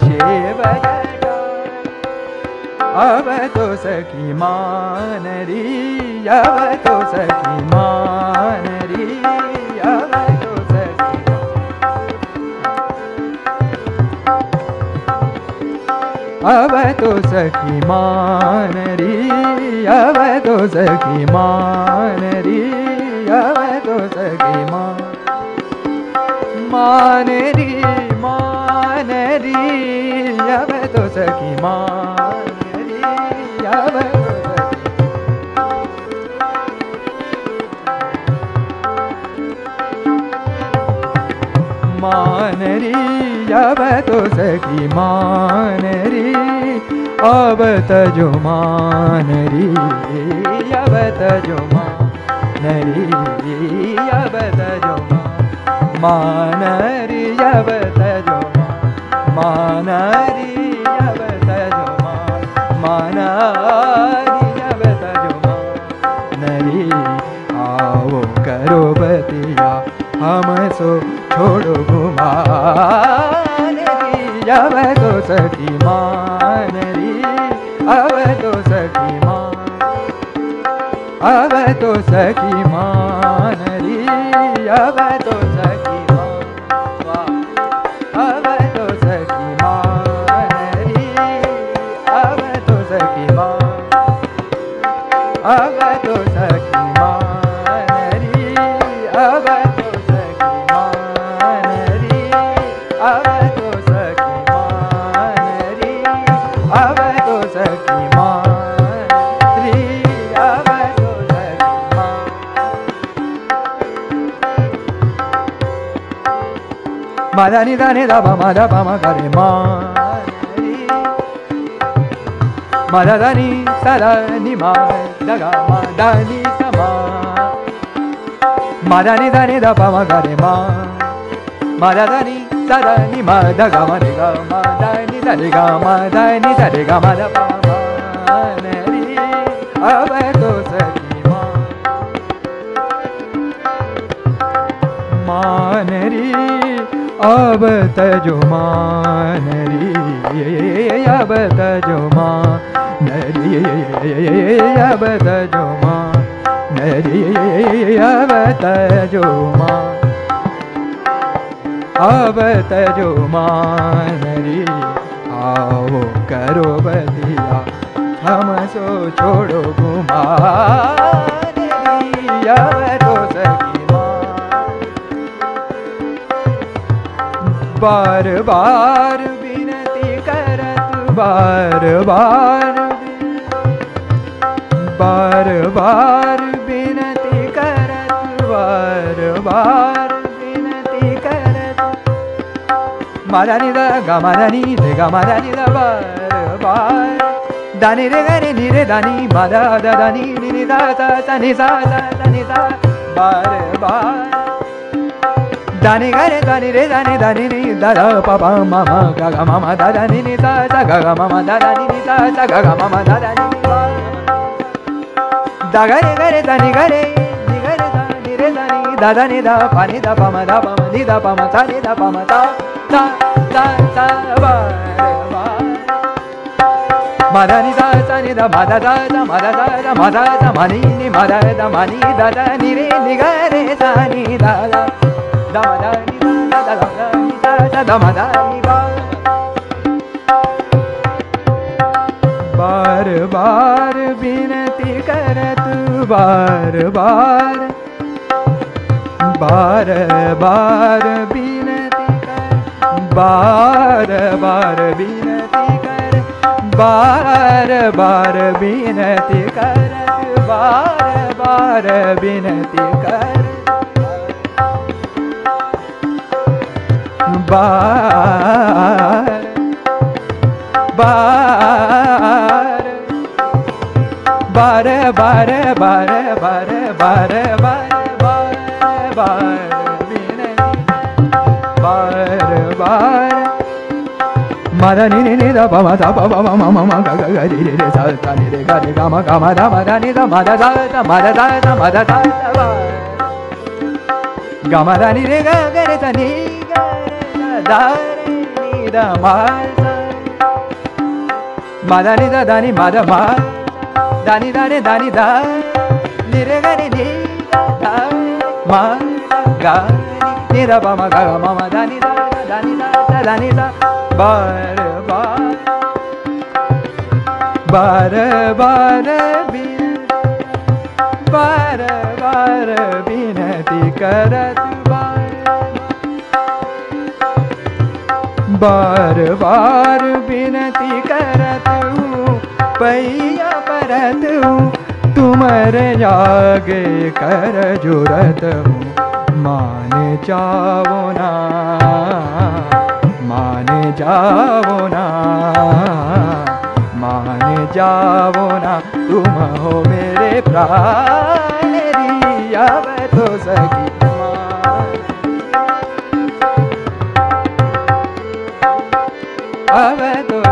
शिव अब तो सखी मान री, अब तो सखी मान री, अब तो सखी अब तो सखी मान री, अब तो सखी मान री, अब तो सखी मान री, मान री, अब तो सखी मान री, अब मान री, अब तो सखी मान री, अब तजो मान री, अब तजो मान री, अब तजो मान री, अब तजो मान री, अब तजो मान री, अब तजो मान री। आओ करो बतिया हम सो छोड़ो गुमान री, अब तो सखी मान री, अब तो सखी मान, अब तो सखी मान री, अब तो सखी मान, अब तो सखी मान री, अब तो सखी मान, अब तो सखी मान री, अब तो सखी मान री, अब तो सखी मान री, अब तो सखी मान री, अब तो सखी मान। मादा नि दा नि दा पा मा दा पा मा गा रे मान री, मादा दा नि सा दा नि मा दा गा मा दा नि सा मा, मादा नि दा नि दा पा मा गा रे मा, मादा दा नि सा दा नि मा दा गा मा रे गा मा दा नि दा रे गा मा दा नि दा रे गा मा दा पा मान री, अब तो सखी मान री, अब तजो मान री, अब तजो मान री, अब तजो मान री, अब तजो मान, अब तजो मान री। आओ करो बतिया हम सो छोड़ो गुमान री, अब तो सखी बार बार विनती करत, बार बार बार बार विनती करत, बार बार विनती करत, मादा नि दा गा मादा नि रे गा मादा नि दा बार बार, दानि रे गा रे नि रे दानि मादा दा दानि नि नि दा सा सा नि सा सा सा नि सा, बार बार दानि गा रे दानि रे दानि दानि नि दा दा पा पा मा मा गा गा मा मा दा दा नि नि सा सा गा गा मा मा दा दा नि नि सा सा गा गा मा मा दा दा नि नि दा गा रे दानि गा रे नि गा रे दा नि रे दानि दा दा नि दा पा नि दा पा मा नि दा पा मा सा नि दा पा मा सा सा सा सा बार बार, मा दा नि सा सा नि दा मा दा सा सा मा दा सा सा मा दा सा मा नि नि मा दा दा मा नि दा दा नि रे नि गा रे सा नि दा दा दा मा दा नि दा दा दा नि सा सा दा मा दा नि बा, बार बार विनती करत, बार बार बार बार विनती कर, बार बार विनती कर, बार बार विनती कर, बार बार विनती कर, बार बार बार बार बार बार बार बार बार विनती, बार बार मादा नि नि नि दा पा मा सा पा पा मा मा मा गा गा गा रे रे रे सा सा नि रे गा रे गा मा गा मा दा नि दा मा दा सा सा मा दा सा सा मा दा सा सा बा, गा मा दा नि रे गा गा रे सा नि गा रे सा दा रे नि ni da ma ma da ni da da ni ma da ma da ni da ni da ni re ga ni da ma ga ni da ba ma ga ma ma da ni da da ni da bar bar bar बार बार विनती करत बार बार विनती करत हूँ पैया परत हूँ तुम्हारे आगे कर जुरत हूँ मान जाओ ना मान जाओ ना मान जाओ ना तुम हो मेरे प्राण रिया तो सकी अब तो